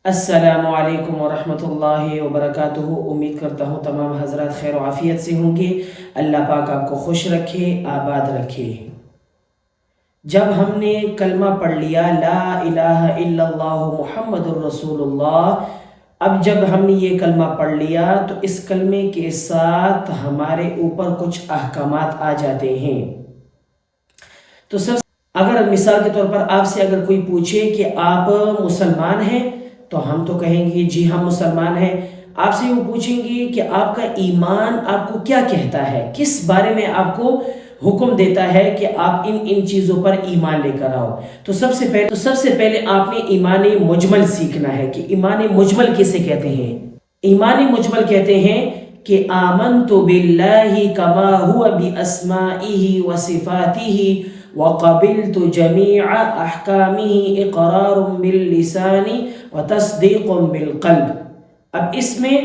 السلام علیکم ورحمۃ اللہ وبرکاتہ۔ امید کرتا ہوں تمام حضرات خیر و عافیت سے ہوں گے۔ اللہ پاک آپ کو خوش رکھے، آباد رکھے۔ جب ہم نے کلمہ پڑھ لیا لا الہ الا اللہ محمد الرسول اللہ، اب جب ہم نے یہ کلمہ پڑھ لیا تو اس کلمے کے ساتھ ہمارے اوپر کچھ احکامات آ جاتے ہیں۔ تو سب اگر مثال کے طور پر آپ سے اگر کوئی پوچھے کہ آپ مسلمان ہیں تو ہم تو کہیں گے جی ہم مسلمان ہیں۔ آپ سے وہ پوچھیں گے کہ آپ کا ایمان آپ کو کیا کہتا ہے، کس بارے میں آپ کو حکم دیتا ہے کہ آپ ان چیزوں پر ایمان لے کر آؤ۔ تو سب سے پہلے آپ نے ایمان مجمل سیکھنا ہے کہ ایمان مجمل کسے کہتے ہیں۔ ایمان مجمل کہتے ہیں کہ آمنت باللہ کما ہوا باسمائہ وصفاتہ وقبلت جميع احکامہ اقرار باللسان وتصدیق بالقلب۔ اب اس میں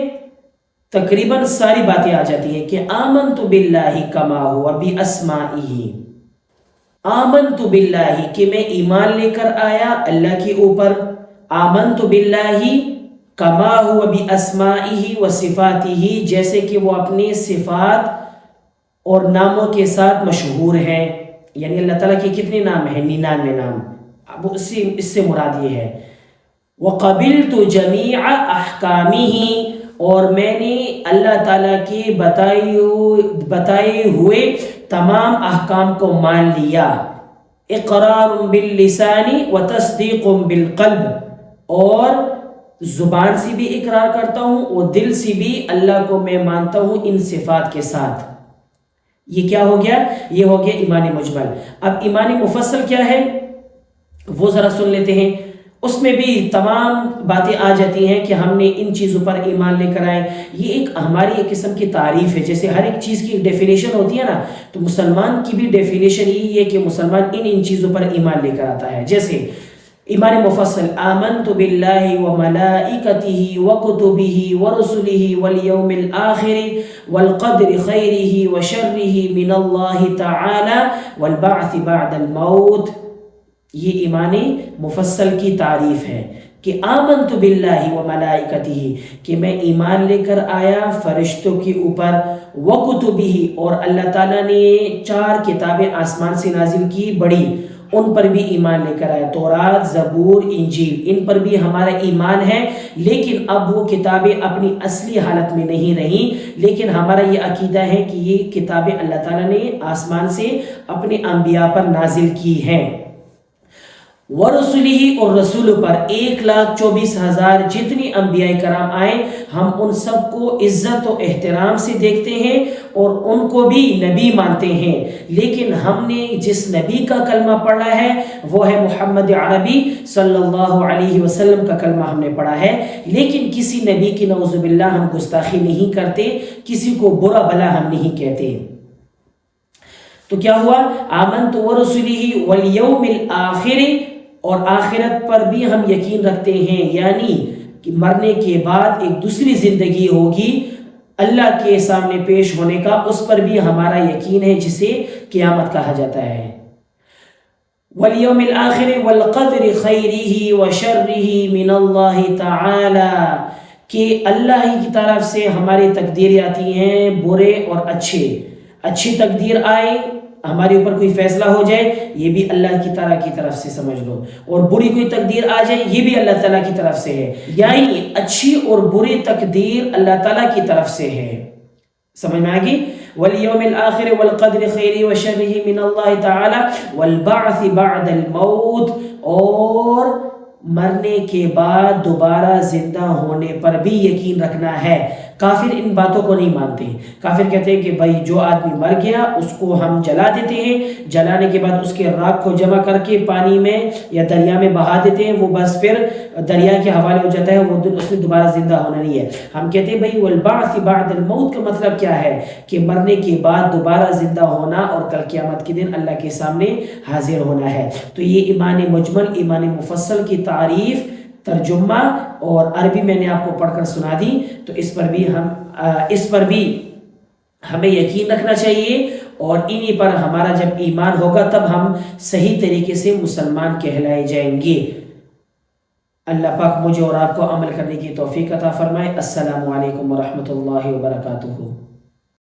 تقریباً ساری باتیں آ جاتی ہیں کہ آمنت باللہ کما ہوا باسمائہ، آمنت باللہ کہ میں ایمان لے کر آیا اللہ کے اوپر، آمنت باللہ کما ہوا باسمائہ وصفاتہ جیسے کہ وہ اپنے صفات اور ناموں کے ساتھ مشہور ہیں، یعنی اللہ تعالیٰ کے کتنے نام ہیں؟ 99 نام۔ اب اس سے مراد یہ ہے وَقَبِلْتُ جَمِيعَ أَحْكَامِهِ، اور میں نے اللہ تعالیٰ کے بتائے ہوئے تمام احکام کو مان لیا، اقرار باللسان وتصدیق بالقلب، اور زبان سے بھی اقرار کرتا ہوں اور دل سے بھی اللہ کو میں مانتا ہوں ان صفات کے ساتھ۔ یہ کیا ہو گیا؟ یہ ہو گیا ایمان مجمل۔ اب ایمان مفصل کیا ہے وہ ذرا سن لیتے ہیں۔ اس میں بھی تمام باتیں آ جاتی ہیں کہ ہم نے ان چیزوں پر ایمان لے کر آئے۔ یہ ہماری ایک قسم کی تعریف ہے، جیسے ہر ایک چیز کی ایک ڈیفینیشن ہوتی ہے نا، تو مسلمان کی بھی ڈیفینیشن یہی ہے کہ مسلمان ان چیزوں پر ایمان لے کر آتا ہے۔ جیسے ایمان مفصل آمنت باللہ وملائکتہ وکتبہ ورسلہ والیوم الآخر والقدر خیرہ وشرہ من اللہ تعالی والبعث بعد الموت۔ یہ ایمان مفصل کی تعریف ہے کہ آمنت باللہ وملائکتہ کہ میں ایمان لے کر آیا فرشتوں کے اوپر، وکتبہ اور اللہ تعالیٰ نے 4 کتابیں آسمان سے نازل کی بڑی، ان پر بھی ایمان لے کر آیا، تورات، زبور، انجیل، ان پر بھی ہمارا ایمان ہے۔ لیکن اب وہ کتابیں اپنی اصلی حالت میں نہیں رہیں، لیکن ہمارا یہ عقیدہ ہے کہ یہ کتابیں اللہ تعالیٰ نے آسمان سے اپنے انبیاء پر نازل کی ہیں۔ ورسلہ اور رسولوں پر 1,24,000 جتنی انبیاء کرام آئے، ہم ان سب کو عزت و احترام سے دیکھتے ہیں اور ان کو بھی نبی مانتے ہیں۔ لیکن ہم نے جس نبی کا کلمہ پڑھا ہے وہ ہے محمد عربی صلی اللہ علیہ وسلم کا کلمہ ہم نے پڑھا ہے، لیکن کسی نبی کی نعوذ باللہ ہم گستاخی نہیں کرتے، کسی کو برا بھلا ہم نہیں کہتے۔ تو کیا ہوا؟ آمنت ورسلہ والیوم الآخر، اور آخرت پر بھی ہم یقین رکھتے ہیں، یعنی کہ مرنے کے بعد ایک دوسری زندگی ہوگی اللہ کے سامنے پیش ہونے کا، اس پر بھی ہمارا یقین ہے جسے قیامت کہا جاتا ہے۔ والیوم الآخر والقدر خیرہ وشرہ من اللہ تعالی، کہ اللہ کی طرف سے ہماری تقدیر آتی ہیں برے اور اچھی تقدیر آئے، ہمارے اوپر کوئی فیصلہ ہو جائے، یہ بھی اللہ کی تعالیٰ کی طرف سے سمجھ لو، اور بری کوئی تقدیر آ جائے یہ بھی اللہ تعالیٰ کی طرف سے ہے، یعنی اچھی اور بری تقدیر اللہ تعالیٰ کی طرف سے ہے۔ سمجھ میں آگی؟ والیوم الآخر والقدر خیرہ وشرہ من اللہ تعالی والبعث بعد الموت، اور مرنے کے بعد دوبارہ زندہ ہونے پر بھی یقین رکھنا ہے۔ کافر ان باتوں کو نہیں مانتے، کافر کہتے ہیں کہ بھائی جو آدمی مر گیا اس کو ہم جلا دیتے ہیں، جلانے کے بعد اس کے راکھ کو جمع کر کے پانی میں یا دریا میں بہا دیتے ہیں، وہ بس پھر دریا کے حوالے ہو جاتا ہے، وہ اس میں دوبارہ زندہ ہونا نہیں ہے۔ ہم کہتے ہیں بھائی والبعث بعد الموت کا مطلب کیا ہے کہ مرنے کے بعد دوبارہ زندہ ہونا اور کل قیامت کے دن اللہ کے سامنے حاضر ہونا ہے۔ تو یہ ایمان مجمل، ایمان مفصل کی تعریف، ترجمہ اور عربی میں نے آپ کو پڑھ کر سنا دی، تو اس پر بھی ہمیں یقین رکھنا چاہیے، اور انہی پر ہمارا جب ایمان ہوگا تب ہم صحیح طریقے سے مسلمان کہلائے جائیں گے۔ اللہ پاک مجھے اور آپ کو عمل کرنے کی توفیق عطا فرمائے۔ السلام علیکم ورحمۃ اللہ وبرکاتہ۔